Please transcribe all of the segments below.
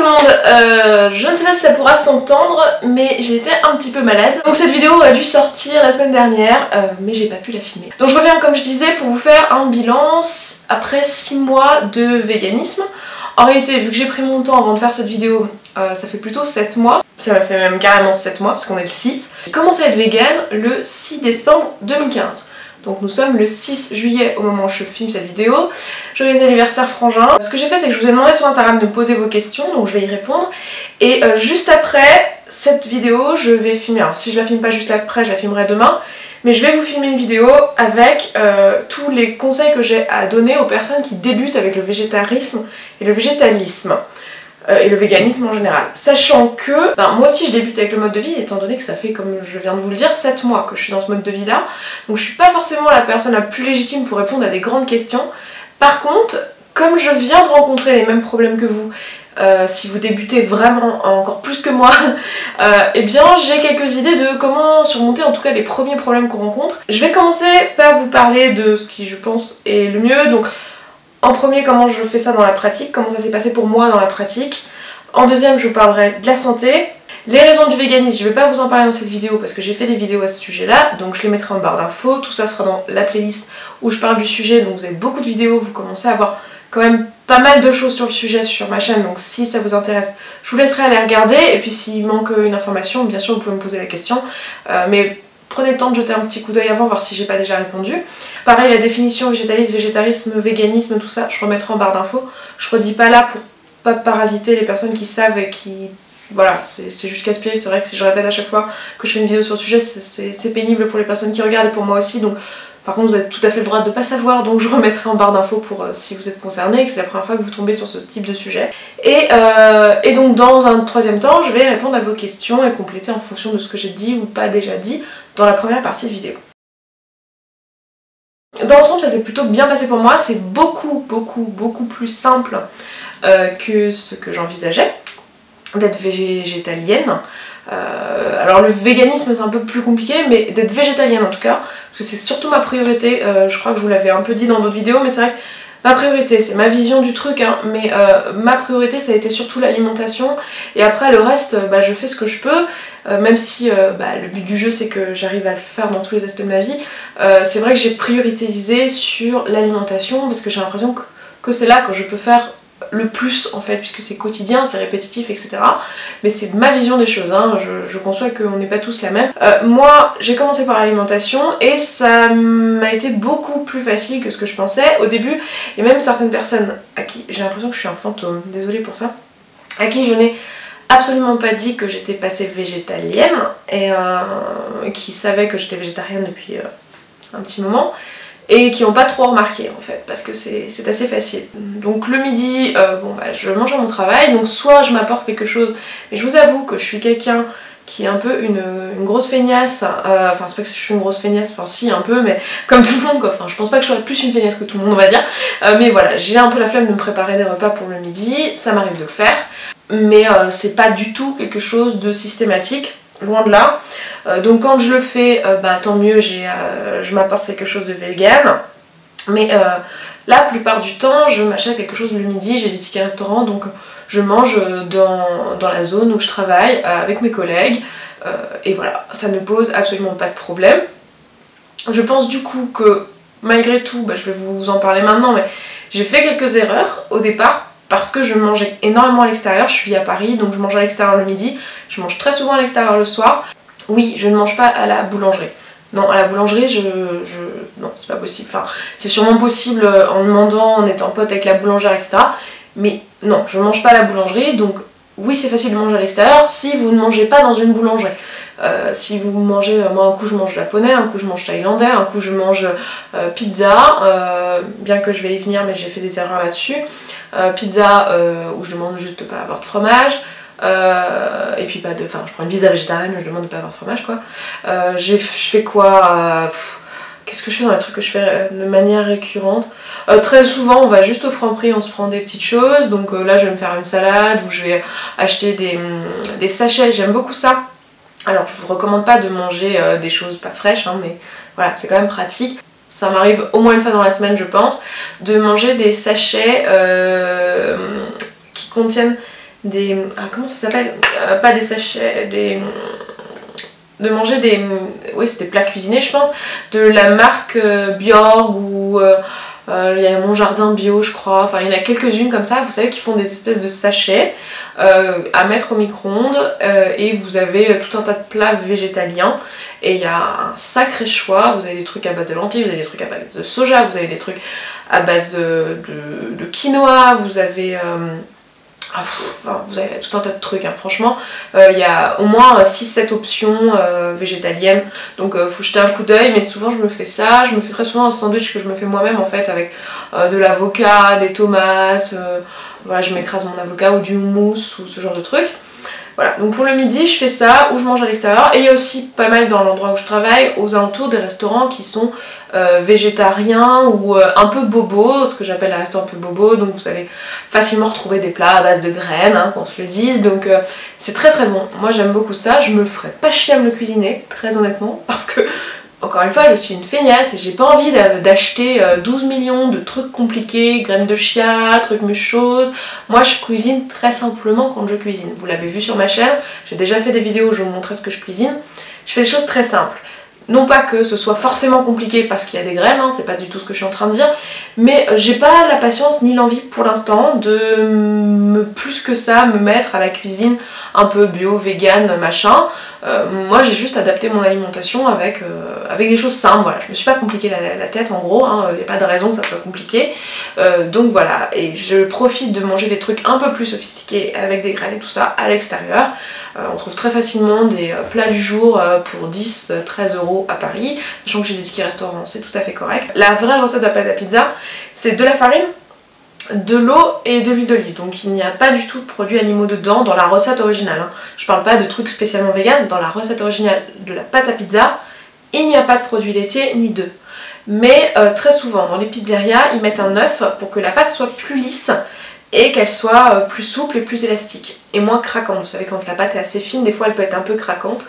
le monde, je ne sais pas si ça pourra s'entendre, mais j'ai été un petit peu malade. Donc cette vidéo aurait dû sortir la semaine dernière, mais j'ai pas pu la filmer. Donc je reviens comme je disais pour vous faire un bilan après 6 mois de véganisme. En réalité, vu que j'ai pris mon temps avant de faire cette vidéo, ça fait plutôt 7 mois. Ça m'a fait même carrément 7 mois parce qu'on est le 6. J'ai commencé à être végane le 6 décembre 2015. Donc nous sommes le 6 juillet au moment où je filme cette vidéo. Joyeux anniversaire frangin. Ce que j'ai fait, c'est que je vous ai demandé sur Instagram de poser vos questions, donc je vais y répondre. Et juste après cette vidéo, je vais filmer. Alors si je la filme pas juste après, je la filmerai demain. Mais je vais vous filmer une vidéo avec tous les conseils que j'ai à donner aux personnes qui débutent avec le végétarisme et le végétalisme. Et le véganisme en général. Sachant que moi aussi je débute avec le mode de vie, étant donné que ça fait, comme je viens de vous le dire, 7 mois que je suis dans ce mode de vie là. Donc je suis pas forcément la personne la plus légitime pour répondre à des grandes questions. Par contre, comme je viens de rencontrer les mêmes problèmes que vous, si vous débutez vraiment encore plus que moi, eh bien j'ai quelques idées de comment surmonter en tout cas les premiers problèmes qu'on rencontre. Je vais commencer par vous parler de ce qui je pense est le mieux. Donc en premier, comment je fais ça dans la pratique, comment ça s'est passé pour moi dans la pratique. En deuxième, je vous parlerai de la santé. Les raisons du véganisme, je ne vais pas vous en parler dans cette vidéo parce que j'ai fait des vidéos à ce sujet-là, donc je les mettrai en barre d'infos. Tout ça sera dans la playlist où je parle du sujet, donc vous avez beaucoup de vidéos, vous commencez à avoir quand même pas mal de choses sur le sujet sur ma chaîne, donc si ça vous intéresse, je vous laisserai aller regarder. Et puis s'il manque une information, bien sûr vous pouvez me poser la question, mais prenez le temps de jeter un petit coup d'œil avant, voir si j'ai pas déjà répondu. Pareil, la définition végétalisme, végétarisme, véganisme, tout ça, je remettrai en barre d'infos. Je redis pas là pour pas parasiter les personnes qui savent et qui... Voilà, c'est juste casse-pied. C'est vrai que si je répète à chaque fois que je fais une vidéo sur le sujet, c'est pénible pour les personnes qui regardent et pour moi aussi. Donc par contre, vous avez tout à fait le droit de ne pas savoir, donc je remettrai en barre d'infos pour si vous êtes concerné et que c'est la première fois que vous tombez sur ce type de sujet. Et donc dans un troisième temps, je vais répondre à vos questions et compléter en fonction de ce que j'ai dit ou pas déjà dit dans la première partie de vidéo. Dans l'ensemble, ça s'est plutôt bien passé pour moi. C'est beaucoup plus simple que ce que j'envisageais d'être végétalienne. Alors le véganisme c'est un peu plus compliqué, mais d'être végétalienne en tout cas, parce que c'est surtout ma priorité. Je crois que je vous l'avais un peu dit dans d'autres vidéos, mais c'est vrai que ma priorité, c'est ma vision du truc, hein, mais ma priorité ça a été surtout l'alimentation, et après le reste, je fais ce que je peux, même si le but du jeu c'est que j'arrive à le faire dans tous les aspects de ma vie. C'est vrai que j'ai priorisé sur l'alimentation, parce que j'ai l'impression que c'est là que je peux faire le plus en fait, puisque c'est quotidien, c'est répétitif, etc. Mais c'est ma vision des choses, hein. Je conçois qu'on n'est pas tous la même. Moi, j'ai commencé par l'alimentation et ça m'a été beaucoup plus facile que ce que je pensais. Au début, il y a même certaines personnes à qui j'ai l'impression que je suis un fantôme, désolée pour ça, à qui je n'ai absolument pas dit que j'étais passée végétalienne et qui savaient que j'étais végétarienne depuis un petit moment, et qui n'ont pas trop remarqué en fait, parce que c'est assez facile. Donc le midi, je mange à mon travail, donc soit je m'apporte quelque chose, mais je vous avoue que je suis quelqu'un qui est un peu une grosse feignasse, enfin c'est pas que je suis une grosse feignasse, enfin si un peu, mais comme tout le monde quoi, enfin je pense pas que je sois plus une feignasse que tout le monde on va dire, mais voilà, j'ai un peu la flemme de me préparer des repas pour le midi, ça m'arrive de le faire, mais c'est pas du tout quelque chose de systématique. Loin de là. Donc quand je le fais, tant mieux, je m'apporte quelque chose de vegan. Mais la plupart du temps, je m'achète quelque chose le midi, j'ai des tickets restaurants, donc je mange dans la zone où je travaille avec mes collègues. Et voilà, ça ne pose absolument pas de problème. Je pense du coup que malgré tout, je vais vous en parler maintenant, mais j'ai fait quelques erreurs au départ, parce que je mangeais énormément à l'extérieur. Je vis à Paris, donc je mange à l'extérieur le midi, je mange très souvent à l'extérieur le soir. Oui, je ne mange pas à la boulangerie. Non, à la boulangerie, non, c'est pas possible. Enfin, c'est sûrement possible en demandant, en étant pote avec la boulangère, etc. Mais non, je ne mange pas à la boulangerie, donc oui, c'est facile de manger à l'extérieur si vous ne mangez pas dans une boulangerie. Si vous mangez, moi un coup je mange japonais, un coup je mange thaïlandais, un coup je mange pizza, bien que je vais y venir mais j'ai fait des erreurs là-dessus. Pizza où je demande juste de pas avoir de fromage, et puis je prends une pizza végétarienne mais je demande de pas avoir de fromage quoi. Je fais quoi, qu'est-ce que je fais dans les trucs que je fais de manière récurrente? Très souvent on va juste au Franprix, on se prend des petites choses, donc là je vais me faire une salade ou je vais acheter des sachets, j'aime beaucoup ça. Alors je vous recommande pas de manger des choses pas fraîches, hein, mais voilà, c'est quand même pratique. Ça m'arrive au moins une fois dans la semaine je pense, de manger des sachets qui contiennent comment ça s'appelle, pas des sachets, de manger des... Oui, c'est des plats cuisinés, je pense, de la marque Bjorg ou... il y a Mon Jardin Bio, je crois. Enfin, il y en a quelques-unes comme ça, vous savez, qui font des espèces de sachets à mettre au micro-ondes. Et vous avez tout un tas de plats végétaliens. Et il y a un sacré choix. Vous avez des trucs à base de lentilles, vous avez des trucs à base de soja, vous avez des trucs à base de quinoa, vous avez... vous avez tout un tas de trucs, hein. Franchement, il y a au moins 6-7 options végétaliennes, donc faut jeter un coup d'œil, mais souvent je me fais ça, je me fais très souvent un sandwich que je me fais moi-même en fait avec de l'avocat, des tomates, voilà, je m'écrase mon avocat ou du houmous ou ce genre de trucs. Voilà, donc pour le midi je fais ça, ou je mange à l'extérieur, et il y a aussi pas mal dans l'endroit où je travaille, aux alentours des restaurants qui sont végétariens ou un peu bobo, ce que j'appelle les restaurants un peu bobo, donc vous allez facilement retrouver des plats à base de graines, hein, qu'on se le dise, donc c'est très très bon. Moi j'aime beaucoup ça, je me ferais pas chier à me le cuisiner, très honnêtement, parce que encore une fois, je suis une feignasse et j'ai pas envie d'acheter 12 millions de trucs compliqués, graines de chia, trucs choses. Moi, je cuisine très simplement quand je cuisine. Vous l'avez vu sur ma chaîne, j'ai déjà fait des vidéos où je vous montrais ce que je cuisine. Je fais des choses très simples. Non pas que ce soit forcément compliqué parce qu'il y a des graines, hein, c'est pas du tout ce que je suis en train de dire, mais j'ai pas la patience ni l'envie pour l'instant de plus que ça me mettre à la cuisine un peu bio, vegan, machin. Moi j'ai juste adapté mon alimentation avec des choses simples, voilà. Je me suis pas compliqué la tête en gros, hein, y a pas de raison que ça soit compliqué. Donc voilà, et je profite de manger des trucs un peu plus sophistiqués avec des graines et tout ça à l'extérieur. On trouve très facilement des plats du jour pour 10-13 € à Paris, sachant que j'ai des tickets restaurants, c'est tout à fait correct. La vraie recette de la pâte à pizza, c'est de la farine, de l'eau et de l'huile d'olive, donc il n'y a pas du tout de produits animaux dedans dans la recette originale, hein. Je parle pas de trucs spécialement vegan, dans la recette originale de la pâte à pizza, il n'y a pas de produits laitiers ni d'œufs. Mais très souvent dans les pizzerias, ils mettent un œuf pour que la pâte soit plus lisse et qu'elle soit plus souple et plus élastique et moins craquante. Vous savez, quand la pâte est assez fine, des fois elle peut être un peu craquante.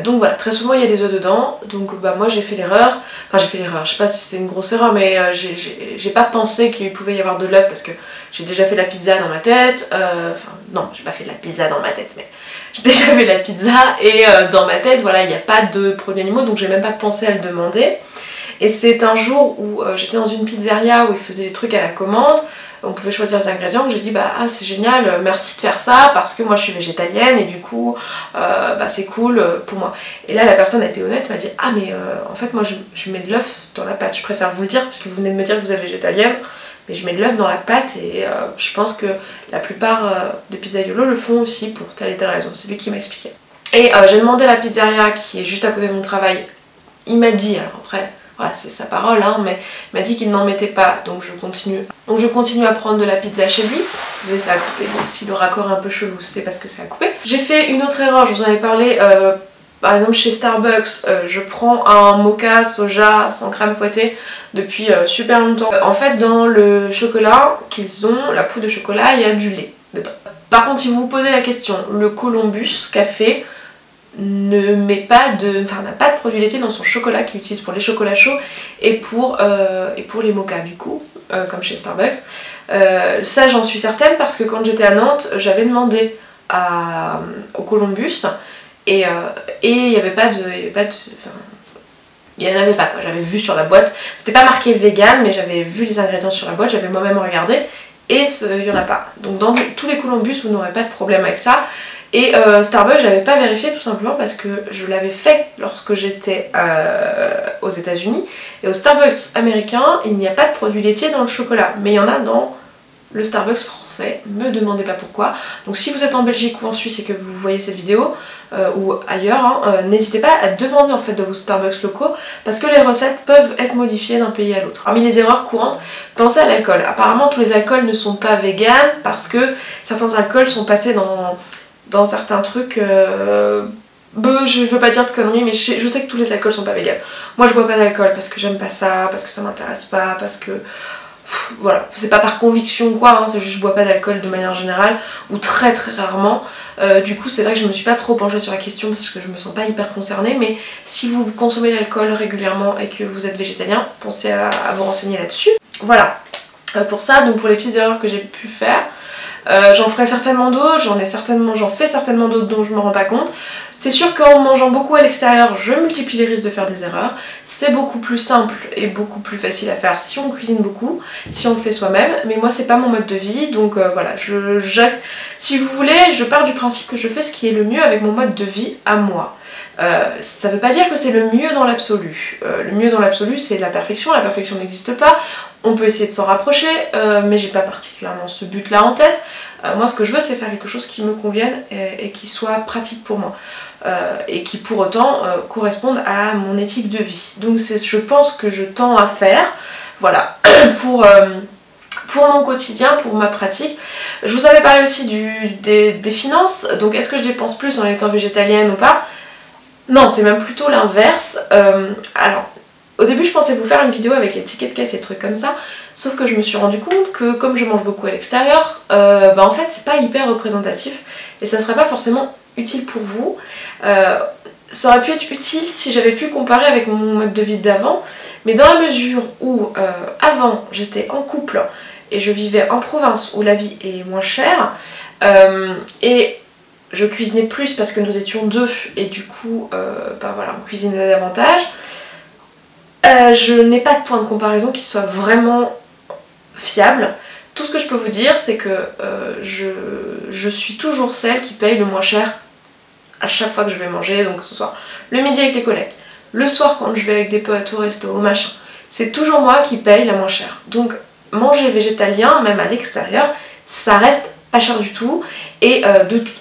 Donc voilà, très souvent il y a des œufs dedans, donc bah, moi j'ai fait l'erreur, je sais pas si c'est une grosse erreur, mais j'ai pas pensé qu'il pouvait y avoir de l'œuf parce que j'ai déjà fait la pizza dans ma tête, non, j'ai pas fait de la pizza dans ma tête, mais j'ai déjà fait la pizza et dans ma tête, voilà, il n'y a pas de produits animaux, donc j'ai même pas pensé à le demander. Et c'est un jour où j'étais dans une pizzeria où ils faisaient des trucs à la commande, on pouvait choisir les ingrédients, j'ai dit bah ah, c'est génial, merci de faire ça parce que moi je suis végétalienne et du coup bah, c'est cool pour moi. Et là la personne a été honnête, m'a dit ah mais en fait moi je mets de l'œuf dans la pâte, je préfère vous le dire parce que vous venez de me dire que vous êtes végétalienne, mais je mets de l'œuf dans la pâte et je pense que la plupart des pizzaiolos le font aussi pour telle et telle raison, c'est lui qui m'a expliqué. Et j'ai demandé à la pizzeria qui est juste à côté de mon travail, il m'a dit, alors après voilà, c'est sa parole, hein, mais il m'a dit qu'il n'en mettait pas, donc je continue. Donc je continue à prendre de la pizza chez lui. Désolée, ça a coupé, donc si le raccord est un peu chelou, c'est parce que ça a coupé. J'ai fait une autre erreur, je vous en avais parlé, par exemple chez Starbucks, je prends un mocha soja sans crème fouettée depuis super longtemps. En fait, dans le chocolat qu'ils ont, la poudre de chocolat, il y a du lait dedans. Par contre, si vous vous posez la question, le Columbus Café n'a pas de produits laitiers dans son chocolat qu'il utilise pour les chocolats chauds et pour les mochas du coup, comme chez Starbucks. Ça j'en suis certaine parce que quand j'étais à Nantes, j'avais demandé au Columbus et il n'y avait pas de... Il n'y en avait pas quoi, j'avais vu sur la boîte, c'était pas marqué vegan mais j'avais vu les ingrédients sur la boîte, j'avais moi-même regardé et il n'y en a pas. Donc dans tous les Columbus vous n'aurez pas de problème avec ça. Et Starbucks, j'avais pas vérifié tout simplement parce que je l'avais fait lorsque j'étais aux États-Unis. Et au Starbucks américain, il n'y a pas de produits laitiers dans le chocolat, mais il y en a dans le Starbucks français. Me demandez pas pourquoi. Donc si vous êtes en Belgique ou en Suisse et que vous voyez cette vidéo ou ailleurs, hein, n'hésitez pas à demander en fait de vos Starbucks locaux parce que les recettes peuvent être modifiées d'un pays à l'autre. Parmi les erreurs courantes, pensez à l'alcool. Apparemment, tous les alcools ne sont pas véganes parce que certains alcools sont passés dans certains trucs, je veux pas dire de conneries, mais je sais que tous les alcools sont pas véganes. Moi je bois pas d'alcool parce que j'aime pas ça, parce que ça m'intéresse pas, parce que... voilà, c'est pas par conviction ou quoi, hein, c'est juste je bois pas d'alcool de manière générale, ou très très rarement. Du coup c'est vrai que je me suis pas trop penchée sur la question parce que je me sens pas hyper concernée, mais si vous consommez l'alcool régulièrement et que vous êtes végétalien, pensez à vous renseigner là-dessus. Voilà, pour ça, donc pour les petites erreurs que j'ai pu faire, J'en ferai certainement d'autres, j'en fais certainement d'autres dont je me rends pas compte. C'est sûr qu'en mangeant beaucoup à l'extérieur, je multiplie les risques de faire des erreurs. C'est beaucoup plus simple et beaucoup plus facile à faire si on cuisine beaucoup, si on le fait soi-même. Mais moi, c'est pas mon mode de vie, donc voilà. Si vous voulez, je pars du principe que je fais ce qui est le mieux avec mon mode de vie à moi. Ça veut pas dire que c'est le mieux dans l'absolu. Le mieux dans l'absolu, c'est la perfection n'existe pas. On peut essayer de s'en rapprocher, mais j'ai pas particulièrement ce but-là en tête. Moi, ce que je veux, c'est faire quelque chose qui me convienne et qui soit pratique pour moi. Et qui pour autant corresponde à mon éthique de vie. Donc c'est, je pense, que je tends à faire, voilà, pour mon quotidien, pour ma pratique. Je vous avais parlé aussi des finances, donc est-ce que je dépense plus en étant végétalienne ou pas? Non, c'est même plutôt l'inverse. Alors, au début je pensais vous faire une vidéo avec les tickets de caisse et trucs comme ça, sauf que je me suis rendu compte que comme je mange beaucoup à l'extérieur, en fait c'est pas hyper représentatif et ça serait pas forcément utile pour vous. Ça aurait pu être utile si j'avais pu comparer avec mon mode de vie d'avant, mais dans la mesure où avant j'étais en couple et je vivais en province où la vie est moins chère, et je cuisinais plus parce que nous étions deux et du coup voilà, on cuisinait davantage. Je n'ai pas de point de comparaison qui soit vraiment fiable. Tout ce que je peux vous dire, c'est que je suis toujours celle qui paye le moins cher à chaque fois que je vais manger, donc que ce soit le midi avec les collègues, le soir quand je vais avec des potes au resto, au machin. C'est toujours moi qui paye la moins chère. Donc manger végétalien, même à l'extérieur, ça reste pas cher du tout. Et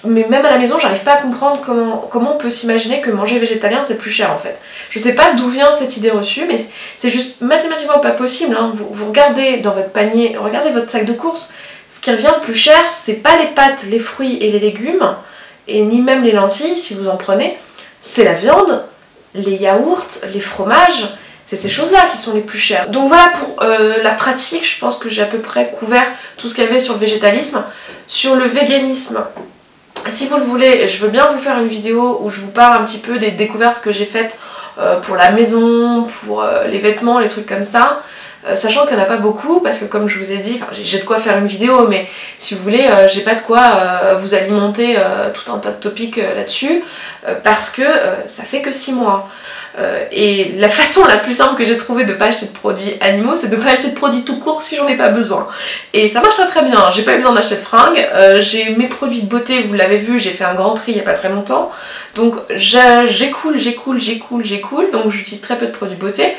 mais même à la maison, j'arrive pas à comprendre comment on peut s'imaginer que manger végétalien c'est plus cher en fait. Je sais pas d'où vient cette idée reçue, mais c'est juste mathématiquement pas possible. Hein. Vous regardez dans votre panier, regardez votre sac de courses, ce qui revient le plus cher, c'est pas les pâtes, les fruits et les légumes, et ni même les lentilles si vous en prenez, c'est la viande, les yaourts, les fromages. C'est ces choses-là qui sont les plus chères. Donc voilà pour la pratique, je pense que j'ai à peu près couvert tout ce qu'il y avait sur le végétalisme. Sur le véganisme, si vous le voulez, je veux bien vous faire une vidéo où je vous parle un petit peu des découvertes que j'ai faites pour la maison, pour les vêtements, les trucs comme ça. Sachant qu'il n'y en a pas beaucoup, parce que comme je vous ai dit, j'ai de quoi faire une vidéo, mais si vous voulez, j'ai pas de quoi vous alimenter tout un tas de topics là-dessus, parce que ça fait que 6 mois. Et la façon la plus simple que j'ai trouvé de ne pas acheter de produits animaux, c'est de ne pas acheter de produits tout court si j'en ai pas besoin. Et ça marche très très bien, j'ai pas eu besoin d'acheter de fringues, j'ai mes produits de beauté, vous l'avez vu, j'ai fait un grand tri il y a pas très longtemps. Donc j'écoule, donc j'utilise très peu de produits de beauté.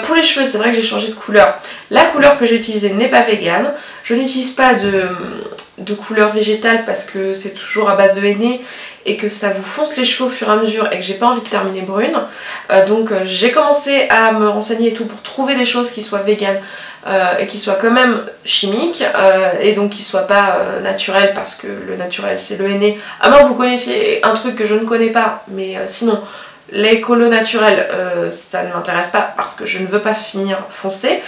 Pour les cheveux, c'est vrai que j'ai changé de couleur. La couleur que j'ai utilisée n'est pas végane. Je n'utilise pas de couleur végétale parce que c'est toujours à base de henné et que ça vous fonce les cheveux au fur et à mesure et que j'ai pas envie de terminer brune. Donc j'ai commencé à me renseigner et tout pour trouver des choses qui soient véganes et qui soient quand même chimiques et donc qui soient pas naturelles, parce que le naturel c'est le henné. À moins que vous connaissiez un truc que je ne connais pas, mais sinon l'écolo naturel ça ne m'intéresse pas parce que je ne veux pas finir foncé.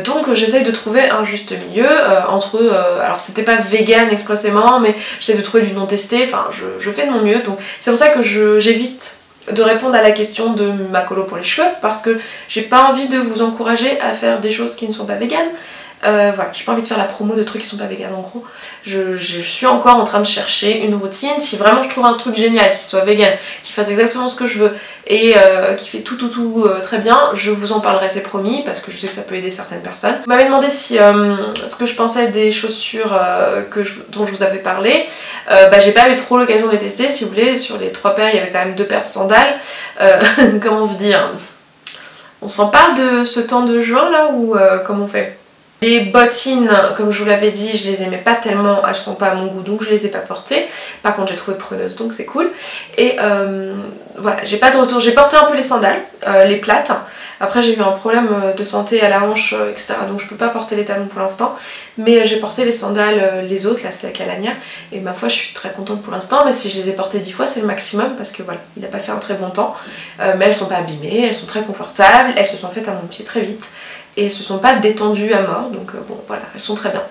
Donc j'essaye de trouver un juste milieu entre alors c'était pas vegan expressément, mais j'essaie de trouver du non testé, enfin je fais de mon mieux. Donc c'est pour ça que j'évite de répondre à la question de ma colo pour les cheveux, parce que j'ai pas envie de vous encourager à faire des choses qui ne sont pas véganes. Voilà, j'ai pas envie de faire la promo de trucs qui sont pas véganes en gros. Je suis encore en train de chercher une routine. Si vraiment je trouve un truc génial qui soit vegan, qui fasse exactement ce que je veux et qui fait tout très bien, je vous en parlerai, c'est promis, parce que je sais que ça peut aider certaines personnes. Vous m'avez demandé si ce que je pensais des chaussures dont je vous avais parlé. J'ai pas eu trop l'occasion de les tester. Si vous voulez, sur les 3 paires il y avait quand même 2 paires de sandales. Comment vous dire, on s'en parle de ce temps de juin là, ou comment on fait? Les bottines, comme je vous l'avais dit, je les aimais pas tellement, elles sont pas à mon goût, donc je les ai pas portées. Par contre j'ai trouvé preneuse, donc c'est cool. Et voilà, j'ai pas de retour. J'ai porté un peu les sandales, les plates. Après j'ai eu un problème de santé à la hanche, etc. Donc je peux pas porter les talons pour l'instant. Mais j'ai porté les sandales, les autres, là c'est la calanière. Et ma foi je suis très contente pour l'instant, mais si je les ai portées 10 fois c'est le maximum, parce que voilà, il a pas fait un très bon temps. Mais elles sont pas abîmées, elles sont très confortables, elles se sont faites à mon pied très vite. Et elles se sont pas détendues à mort, donc bon voilà, elles sont très bien.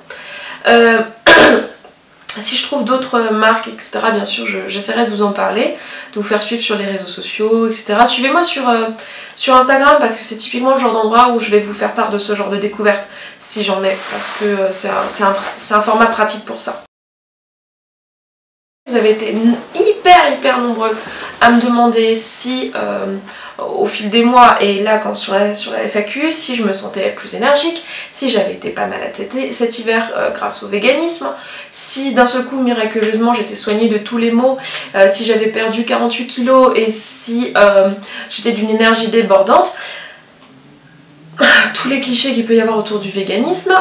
Si je trouve d'autres marques, etc., bien sûr, j'essaierai de vous en parler, de vous faire suivre sur les réseaux sociaux, etc. Suivez-moi sur Instagram parce que c'est typiquement le genre d'endroit où je vais vous faire part de ce genre de découverte, si j'en ai, parce que c'est un format pratique pour ça. Vous avez été hyper nombreux à me demander si au fil des mois et là quand sur la FAQ, si je me sentais plus énergique, si j'avais été pas malade cet hiver grâce au véganisme, si d'un seul coup miraculeusement j'étais soignée de tous les maux, si j'avais perdu 48 kilos et si j'étais d'une énergie débordante. Tous les clichés qu'il peut y avoir autour du véganisme.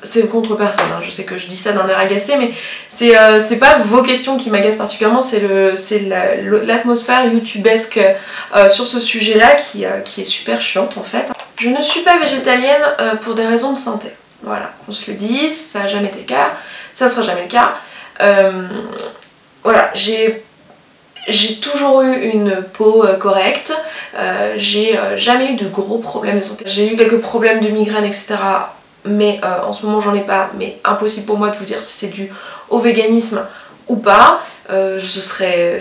C'est contre personne, hein. Je sais que je dis ça d'un air agacé, mais c'est pas vos questions qui m'agacent particulièrement, c'est l'atmosphère youtubesque sur ce sujet-là qui est super chiante en fait. Je ne suis pas végétalienne pour des raisons de santé. Voilà, qu'on se le dise, ça n'a jamais été le cas, ça sera jamais le cas. Voilà, j'ai toujours eu une peau correcte, j'ai jamais eu de gros problèmes de santé. J'ai eu quelques problèmes de migraine, etc. Mais en ce moment j'en ai pas, mais impossible pour moi de vous dire si c'est dû au véganisme ou pas. Ce serait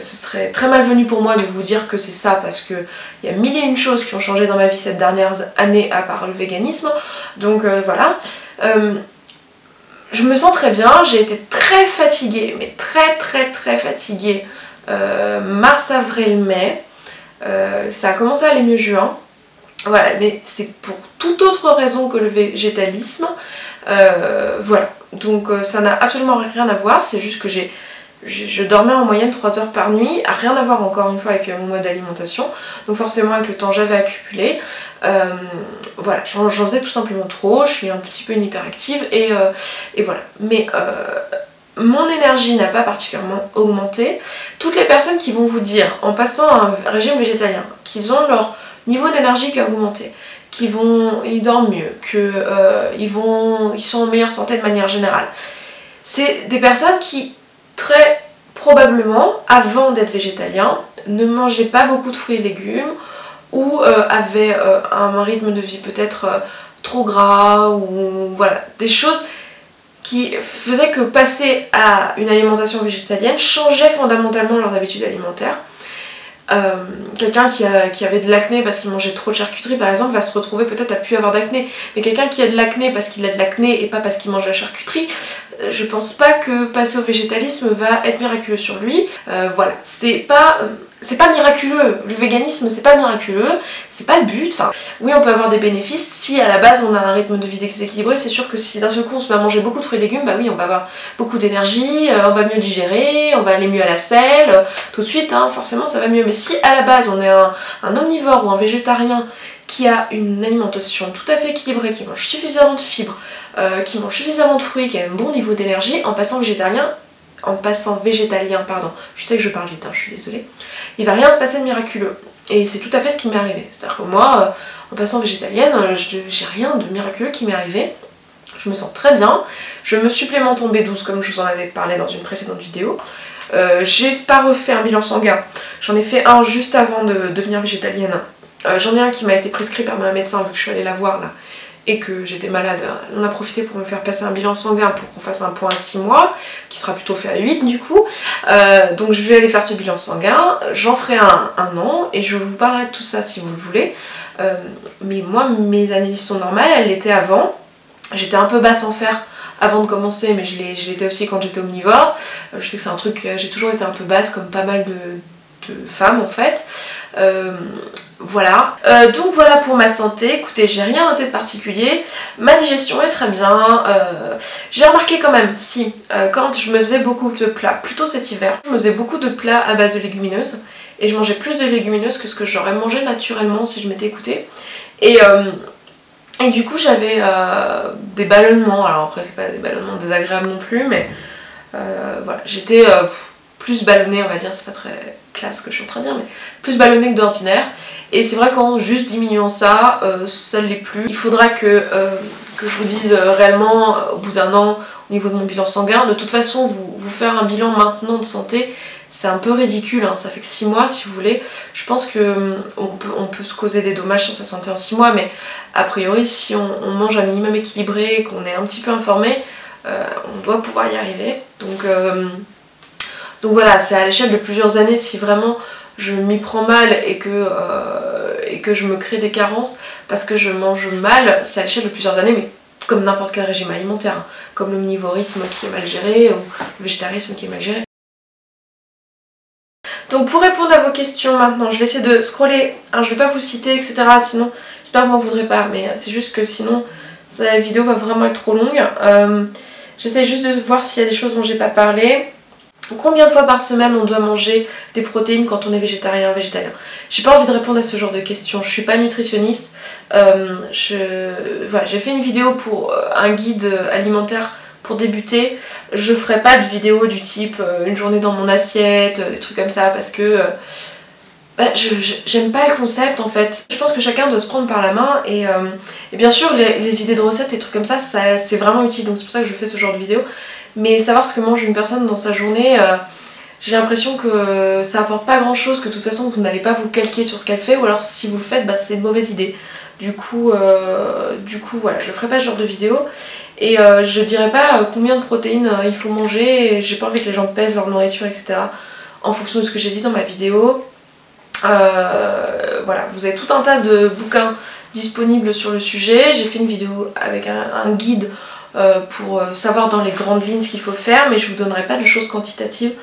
très malvenu pour moi de vous dire que c'est ça parce qu'il y a mille et une choses qui ont changé dans ma vie cette dernière année à part le véganisme. Donc voilà. Je me sens très bien, j'ai été très fatiguée, mais très fatiguée mars, avril, mai. Ça a commencé à aller mieux juin. Voilà, mais c'est pour toute autre raison que le végétalisme. Voilà, donc ça n'a absolument rien à voir, c'est juste que je dormais en moyenne 3 heures par nuit, à rien à voir encore une fois avec mon mode d'alimentation. Donc forcément avec le temps j'avais accumulé. Voilà, j'en faisais tout simplement trop, je suis un petit peu une hyperactive et voilà. Mais mon énergie n'a pas particulièrement augmenté. Toutes les personnes qui vont vous dire en passant à un régime végétalien qu'ils ont leur niveau d'énergie qui a augmenté, ils dorment mieux, ils sont en meilleure santé de manière générale. C'est des personnes qui, très probablement, avant d'être végétalien, ne mangeaient pas beaucoup de fruits et légumes ou avaient un rythme de vie peut-être trop gras ou voilà, des choses qui faisaient que passer à une alimentation végétalienne changeait fondamentalement leurs habitudes alimentaires. Quelqu'un qui avait de l'acné parce qu'il mangeait trop de charcuterie par exemple va se retrouver peut-être à plus avoir d'acné, mais quelqu'un qui a de l'acné parce qu'il a de l'acné et pas parce qu'il mange la charcuterie, je pense pas que passer au végétalisme va être miraculeux sur lui. Voilà, c'est pas miraculeux, le véganisme c'est pas miraculeux, c'est pas le but. Enfin, oui on peut avoir des bénéfices si à la base on a un rythme de vie déséquilibré, c'est sûr que si d'un seul coup on se met à manger beaucoup de fruits et légumes, bah oui on va avoir beaucoup d'énergie, on va mieux digérer, on va aller mieux à la selle, tout de suite hein, forcément ça va mieux. Mais si à la base on est un omnivore ou un végétarien qui a une alimentation tout à fait équilibrée, qui mange suffisamment de fibres, qui mange suffisamment de fruits, qui a un bon niveau d'énergie, en passant végétalien, pardon, je sais que je parle vite, hein, je suis désolée, il va rien se passer de miraculeux. Et c'est tout à fait ce qui m'est arrivé. C'est-à-dire que moi, en passant végétalienne, j'ai rien de miraculeux qui m'est arrivé. Je me sens très bien, je me supplémente en B12 comme je vous en avais parlé dans une précédente vidéo. J'ai pas refait un bilan sanguin, j'en ai fait un juste avant de devenir végétalienne. J'en ai un qui m'a été prescrit par ma médecin vu que je suis allée la voir là et que j'étais malade. On a profité pour me faire passer un bilan sanguin pour qu'on fasse un point à 6 mois, qui sera plutôt fait à 8 du coup. Donc je vais aller faire ce bilan sanguin, j'en ferai un an et je vous parlerai de tout ça si vous le voulez. Mais moi mes analyses sont normales, elles l'étaient avant. J'étais un peu basse en fer avant de commencer, mais je l'étais aussi quand j'étais omnivore. Je sais que c'est un truc, j'ai toujours été un peu basse comme pas mal de femmes en fait. Voilà. Donc voilà pour ma santé. Écoutez, j'ai rien noté de particulier. Ma digestion est très bien. J'ai remarqué quand même, si, quand je me faisais beaucoup de plats, plutôt cet hiver, je me faisais beaucoup de plats à base de légumineuses. Et je mangeais plus de légumineuses que ce que j'aurais mangé naturellement si je m'étais écoutée. Et du coup j'avais des ballonnements. Alors après c'est pas des ballonnements désagréables non plus, mais voilà, j'étais plus ballonnée, on va dire, c'est pas très classe ce que je suis en train de dire, mais plus ballonnée que d'ordinaire. Et c'est vrai qu'en juste diminuant ça, ça ne l'est plus. Il faudra que je vous dise réellement au bout d'un an au niveau de mon bilan sanguin. De toute façon, vous faire un bilan maintenant de santé, c'est un peu ridicule, hein. Ça fait que 6 mois si vous voulez. Je pense qu'on peut se causer des dommages sur sa santé en 6 mois, mais a priori si on mange un minimum équilibré, qu'on est un petit peu informé, on doit pouvoir y arriver. Donc voilà, c'est à l'échelle de plusieurs années. Si vraiment je m'y prends mal et que je me crée des carences parce que je mange mal, c'est à l'échelle de plusieurs années, mais comme n'importe quel régime alimentaire, hein, comme l'omnivorisme qui est mal géré ou le végétarisme qui est mal géré. Donc pour répondre à vos questions maintenant, je vais essayer de scroller, hein, je vais pas vous citer etc, sinon j'espère que vous m'en voudrez pas, mais c'est juste que sinon la vidéo va vraiment être trop longue. J'essaie juste de voir s'il y a des choses dont j'ai pas parlé. Combien de fois par semaine on doit manger des protéines quand on est végétarien, végétalien? J'ai pas envie de répondre à ce genre de questions, je suis pas nutritionniste. Voilà, j'ai fait une vidéo pour un guide alimentaire pour débuter. Je ferai pas de vidéo du type une journée dans mon assiette, des trucs comme ça, parce que j'aime pas le concept en fait. Je pense que chacun doit se prendre par la main et bien sûr les idées de recettes et trucs comme ça c'est vraiment utile, donc c'est pour ça que je fais ce genre de vidéo. Mais savoir ce que mange une personne dans sa journée, j'ai l'impression que ça apporte pas grand chose, que de toute façon vous n'allez pas vous calquer sur ce qu'elle fait, ou alors si vous le faites, c'est une mauvaise idée. Du coup voilà, je ferai pas ce genre de vidéo. Et je dirais pas combien de protéines il faut manger, j'ai pas envie que les gens pèsent leur nourriture, etc. en fonction de ce que j'ai dit dans ma vidéo. Voilà, vous avez tout un tas de bouquins disponibles sur le sujet. J'ai fait une vidéo avec un guide pour savoir dans les grandes lignes ce qu'il faut faire, mais je vous donnerai pas de choses quantitatives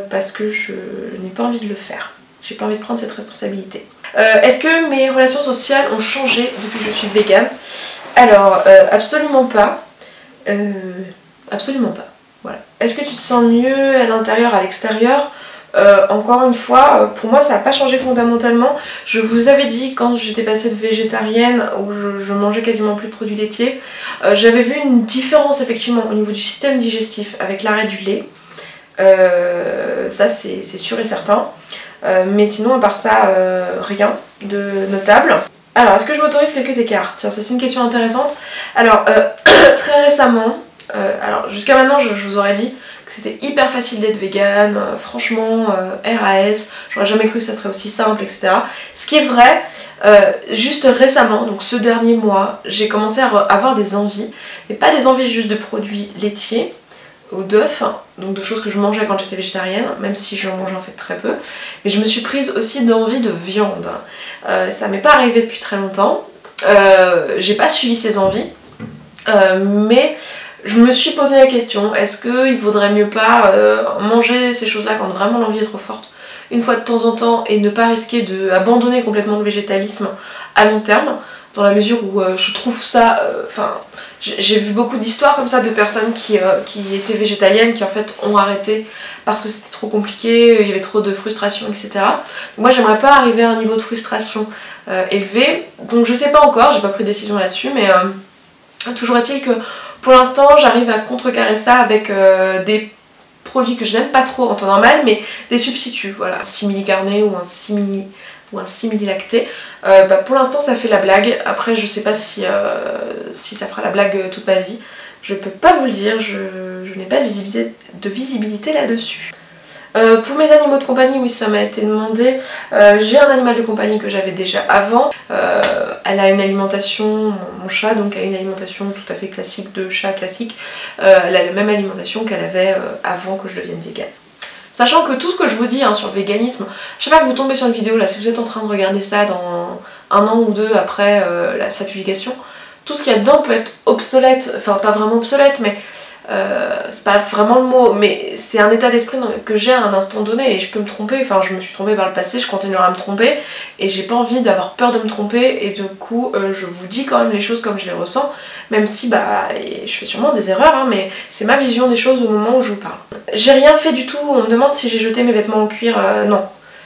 parce que je n'ai pas envie de le faire. J'ai pas envie de prendre cette responsabilité. Est-ce que mes relations sociales ont changé depuis que je suis végane? Alors, absolument pas. Absolument pas. Voilà. Est-ce que tu te sens mieux à l'intérieur, à l'extérieur? Encore une fois, pour moi ça n'a pas changé fondamentalement. Je vous avais dit quand j'étais passée de végétarienne, où je mangeais quasiment plus de produits laitiers, j'avais vu une différence effectivement au niveau du système digestif avec l'arrêt du lait. Ça c'est sûr et certain. Mais sinon à part ça, rien de notable. Alors est-ce que je m'autorise quelques écarts? Tiens, ça c'est une question intéressante. Alors très récemment, alors jusqu'à maintenant je vous aurais dit que c'était hyper facile d'être vegan, franchement RAS, j'aurais jamais cru que ça serait aussi simple, etc. Ce qui est vrai, juste récemment, donc ce dernier mois, j'ai commencé à avoir des envies, mais pas des envies juste de produits laitiers ou d'œufs, donc de choses que je mangeais quand j'étais végétarienne, même si j'en mangeais en fait très peu, mais je me suis prise aussi d'envie de viande. Ça m'est pas arrivé depuis très longtemps, j'ai pas suivi ces envies, mais je me suis posé la question, est-ce qu'il vaudrait mieux pas manger ces choses-là quand vraiment l'envie est trop forte, une fois de temps en temps, et ne pas risquer d'abandonner complètement le végétalisme à long terme, dans la mesure où je trouve ça... j'ai vu beaucoup d'histoires comme ça de personnes qui étaient végétaliennes, qui en fait ont arrêté parce que c'était trop compliqué, il y avait trop de frustration, etc. Moi j'aimerais pas arriver à un niveau de frustration élevé, donc je sais pas encore, j'ai pas pris de décision là-dessus, mais toujours est-il que pour l'instant j'arrive à contrecarrer ça avec des produits que je n'aime pas trop en temps normal, mais des substituts, voilà, un simili-carné ou un simili-lacté. Pour l'instant ça fait la blague, après je sais pas si ça fera la blague toute ma vie, je peux pas vous le dire, je n'ai pas de visibilité là-dessus. Pour mes animaux de compagnie, oui, ça m'a été demandé. J'ai un animal de compagnie que j'avais déjà avant. Elle a une alimentation, mon chat donc a une alimentation tout à fait classique de chat classique. Elle a la même alimentation qu'elle avait avant que je devienne végane. Sachant que tout ce que je vous dis sur le véganisme, je sais pas que vous tombez sur une vidéo là, si vous êtes en train de regarder ça dans un an ou deux après sa publication, tout ce qu'il y a dedans peut être obsolète, enfin pas vraiment obsolète, mais c'est pas vraiment le mot, mais c'est un état d'esprit que j'ai à un instant donné et je peux me tromper, enfin je me suis trompée par le passé, je continuerai à me tromper et j'ai pas envie d'avoir peur de me tromper et du coup je vous dis quand même les choses comme je les ressens, même si je fais sûrement des erreurs, mais c'est ma vision des choses au moment où je vous parle. J'ai rien fait du tout, on me demande si j'ai jeté mes vêtements en cuir, non.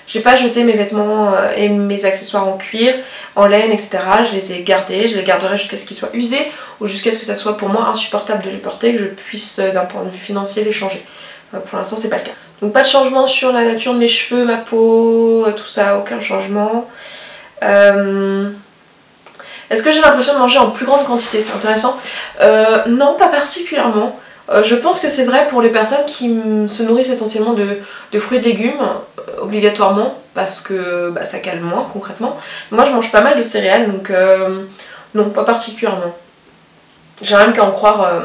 J'ai pas jeté mes vêtements et mes accessoires en cuir, en laine, etc. Je les ai gardés, je les garderai jusqu'à ce qu'ils soient usés ou jusqu'à ce que ça soit pour moi insupportable de les porter, que je puisse d'un point de vue financier les changer. Pour l'instant c'est pas le cas. Donc pas de changement sur la nature de mes cheveux, ma peau, tout ça, aucun changement. Est-ce que j'ai l'impression de manger en plus grande quantité? C'est intéressant. Non, pas particulièrement. Je pense que c'est vrai pour les personnes qui se nourrissent essentiellement de fruits et de légumes, obligatoirement, parce que ça cale moins concrètement. Moi je mange pas mal de céréales, donc non, pas particulièrement. J'ai même qu'à en croire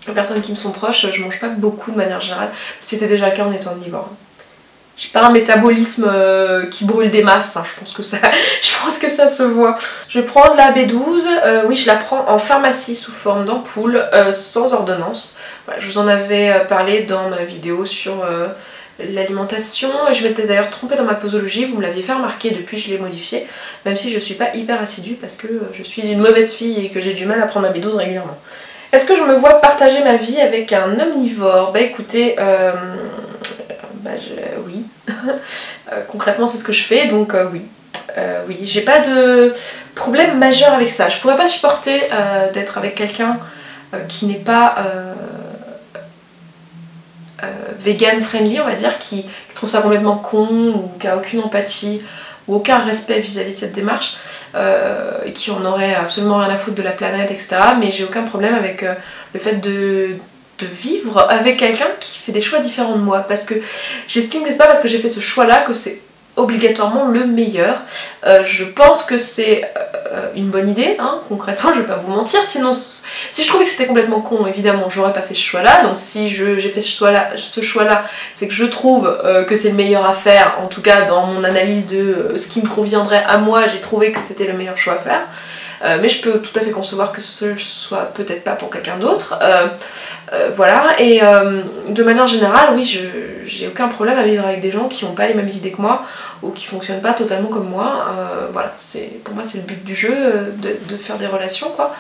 les personnes qui me sont proches, je mange pas beaucoup de manière générale. C'était déjà le cas en étant omnivore. J'ai pas un métabolisme qui brûle des masses, hein. Je pense que ça se voit. Je prends de la B12, oui je la prends en pharmacie sous forme d'ampoule, sans ordonnance. Voilà, je vous en avais parlé dans ma vidéo sur l'alimentation. Je m'étais d'ailleurs trompée dans ma posologie, vous me l'aviez fait remarquer, depuis je l'ai modifiée, même si je suis pas hyper assidue parce que je suis une mauvaise fille et que j'ai du mal à prendre ma B12 régulièrement. Est-ce que je me vois partager ma vie avec un omnivore? Bah écoutez, oui. Concrètement c'est ce que je fais, donc oui. Oui, j'ai pas de problème majeur avec ça. Je pourrais pas supporter d'être avec quelqu'un qui n'est pas vegan friendly, on va dire, qui trouve ça complètement con ou qui a aucune empathie ou aucun respect vis-à-vis de cette démarche et qui en aurait absolument rien à foutre de la planète, etc. Mais j'ai aucun problème avec le fait de vivre avec quelqu'un qui fait des choix différents de moi, parce que j'estime que c'est pas parce que j'ai fait ce choix-là que c'est obligatoirement le meilleur. Je pense que c'est une bonne idée, hein, concrètement, je vais pas vous mentir, sinon si je trouvais que c'était complètement con, évidemment j'aurais pas fait ce choix-là, donc si j'ai fait ce choix-là, c'est que je trouve que c'est le meilleur à faire, en tout cas dans mon analyse de ce qui me conviendrait à moi, j'ai trouvé que c'était le meilleur choix à faire. Mais je peux tout à fait concevoir que ce soit peut-être pas pour quelqu'un d'autre. Voilà, et de manière générale, oui, j'ai aucun problème à vivre avec des gens qui n'ont pas les mêmes idées que moi ou qui fonctionnent pas totalement comme moi. Voilà, pour moi c'est le but du jeu, de faire des relations, quoi.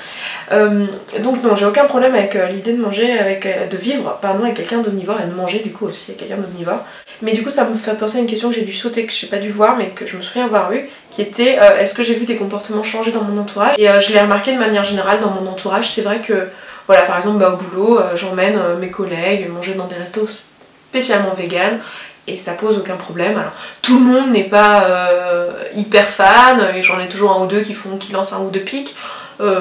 Donc non, j'ai aucun problème avec l'idée de manger, de vivre avec quelqu'un d'omnivore et de manger du coup aussi avec quelqu'un d'omnivore. Mais du coup ça me fait penser à une question que j'ai dû sauter, que je n'ai pas dû voir mais que je me souviens avoir eu, qui était est-ce que j'ai vu des comportements changer dans mon entourage? Et je l'ai remarqué de manière générale dans mon entourage. C'est vrai que voilà, par exemple au boulot, j'emmène mes collègues manger dans des restos spécialement vegan et ça pose aucun problème. Alors tout le monde n'est pas hyper fan, et j'en ai toujours un ou deux qui lancent un ou deux pics,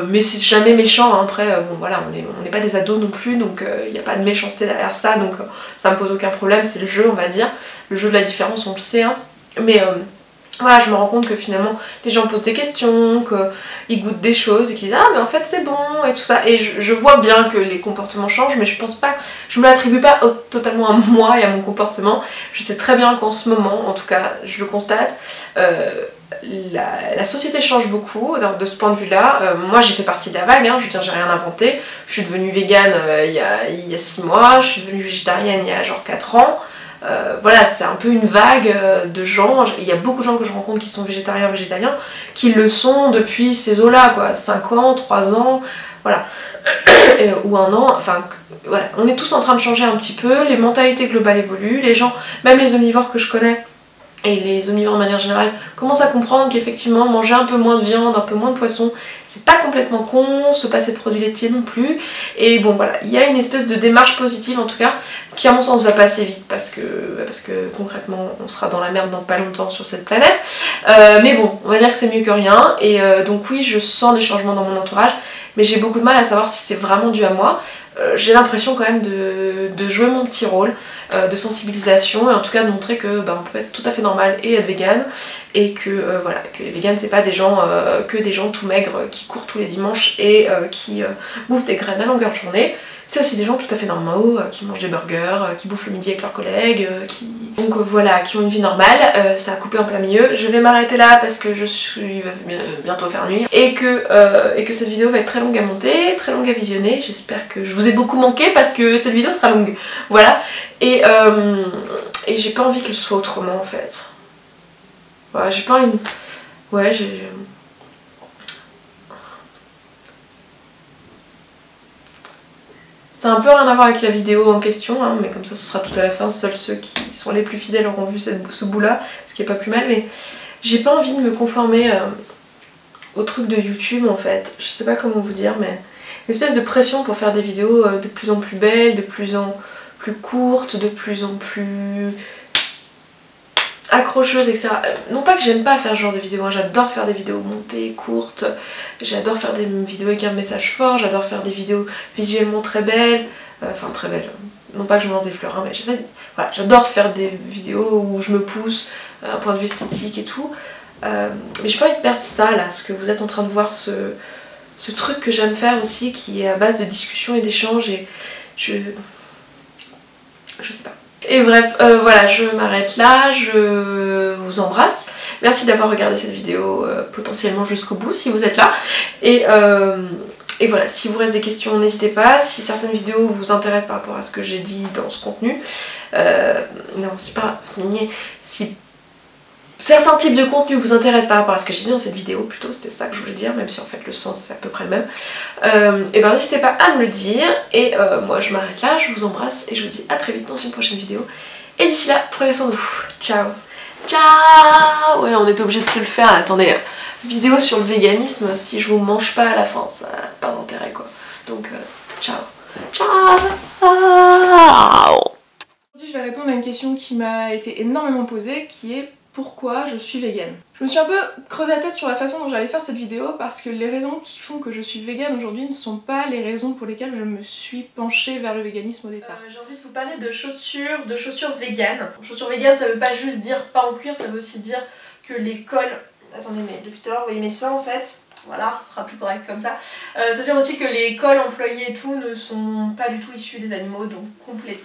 mais c'est jamais méchant, hein. Après bon voilà, on n'est pas des ados non plus, donc il n'y a pas de méchanceté derrière ça, donc ça me pose aucun problème, c'est le jeu, on va dire, le jeu de la différence, on le sait, hein. Mais voilà, je me rends compte que finalement les gens posent des questions, qu'ils goûtent des choses et qu'ils disent ah mais en fait c'est bon et tout ça, et je vois bien que les comportements changent, mais je pense pas, je me l'attribue pas totalement à moi et à mon comportement. Je sais très bien qu'en ce moment, en tout cas je le constate, la société change beaucoup de ce point de vue là. Moi j'ai fait partie de la vague, hein, je veux dire j'ai rien inventé, je suis devenue végane il y a 6 mois, je suis devenue végétarienne il y a genre 4 ans. Voilà, c'est un peu une vague de gens. Il y a beaucoup de gens que je rencontre qui sont végétariens, végétaliens, qui le sont depuis ces eaux-là, quoi, 5 ans, 3 ans, voilà, ou 1 an, enfin, voilà, on est tous en train de changer un petit peu, les mentalités globales évoluent, les gens, même les omnivores que je connais, et les omnivores de manière générale, commencent à comprendre qu'effectivement, manger un peu moins de viande, un peu moins de poisson, c'est pas complètement con, se passer de produits laitiers non plus, et bon voilà, il y a une espèce de démarche positive en tout cas, qui à mon sens va pas assez vite parce que concrètement on sera dans la merde dans pas longtemps sur cette planète, mais bon, on va dire que c'est mieux que rien, et donc oui, je sens des changements dans mon entourage, mais j'ai beaucoup de mal à savoir si c'est vraiment dû à moi. J'ai l'impression quand même de jouer mon petit rôle de sensibilisation, et en tout cas de montrer que on peut être tout à fait normal et être vegan, et que voilà, que les véganes c'est pas des gens que des gens tout maigres qui courent tous les dimanches et qui bouffent des graines à longueur de journée. C'est aussi des gens tout à fait normaux qui mangent des burgers, qui bouffent le midi avec leurs collègues, donc voilà, qui ont une vie normale. Ça a coupé en plein milieu. Je vais m'arrêter là parce que je suis bientôt faire nuit, et que cette vidéo va être très longue à monter, très longue à visionner. J'espère que je vous ai beaucoup manqué parce que cette vidéo sera longue. Voilà, et j'ai pas envie qu'elle soit autrement en fait. Voilà, j'ai pas une... Ouais, c'est un peu rien à voir avec la vidéo en question, hein, mais comme ça ce sera tout à la fin, seuls ceux qui sont les plus fidèles auront vu ce bout là, ce qui est pas plus mal, mais j'ai pas envie de me conformer au truc de YouTube en fait, je sais pas comment vous dire, mais une espèce de pression pour faire des vidéos de plus en plus belles, de plus en plus courtes, de plus en plus accrocheuse, etc. Non pas que j'aime pas faire ce genre de vidéos, hein. J'adore faire des vidéos montées, courtes, j'adore faire des vidéos avec un message fort, j'adore faire des vidéos visuellement très belles, enfin très belles, non pas que je me lance des fleurs, hein, mais j'essaie, voilà, j'adore faire des vidéos où je me pousse, un point de vue esthétique et tout, mais j'ai pas envie de perdre ça là, ce que vous êtes en train de voir, ce ce truc que j'aime faire aussi, qui est à base de discussion et d'échange, et je sais pas. Et bref, voilà, je m'arrête là, je vous embrasse. Merci d'avoir regardé cette vidéo potentiellement jusqu'au bout si vous êtes là. Et voilà, si vous reste des questions, n'hésitez pas. Si certaines vidéos vous intéressent par rapport à ce que j'ai dit dans ce contenu, non, c'est pas... Si certains types de contenus vous intéressent par rapport à ce que j'ai dit dans cette vidéo, plutôt, c'était ça que je voulais dire, même si en fait le sens c'est à peu près le même, et ben n'hésitez pas à me le dire, et moi je m'arrête là, je vous embrasse, et je vous dis à très vite dans une prochaine vidéo, et d'ici là, prenez soin de vous, ciao. Ciao. Ouais, on est obligé de se le faire, attendez, vidéo sur le véganisme, si je vous mange pas à la fin, ça n'a pas d'intérêt quoi, donc ciao. Ciao. Aujourd'hui je vais répondre à une question qui m'a été énormément posée, qui est pourquoi je suis végane. Je me suis un peu creusé la tête sur la façon dont j'allais faire cette vidéo parce que les raisons qui font que je suis végane aujourd'hui ne sont pas les raisons pour lesquelles je me suis penchée vers le véganisme au départ. J'ai envie de vous parler de chaussures véganes. Chaussures véganes, ça veut pas juste dire pas en cuir, ça veut aussi dire que les cols... Attendez, mais depuis tout à l'heure, vous voyez mes seins en fait. Voilà, ce sera plus correct comme ça. Ça veut dire aussi que les cols employés et tout ne sont pas du tout issus des animaux, donc complètement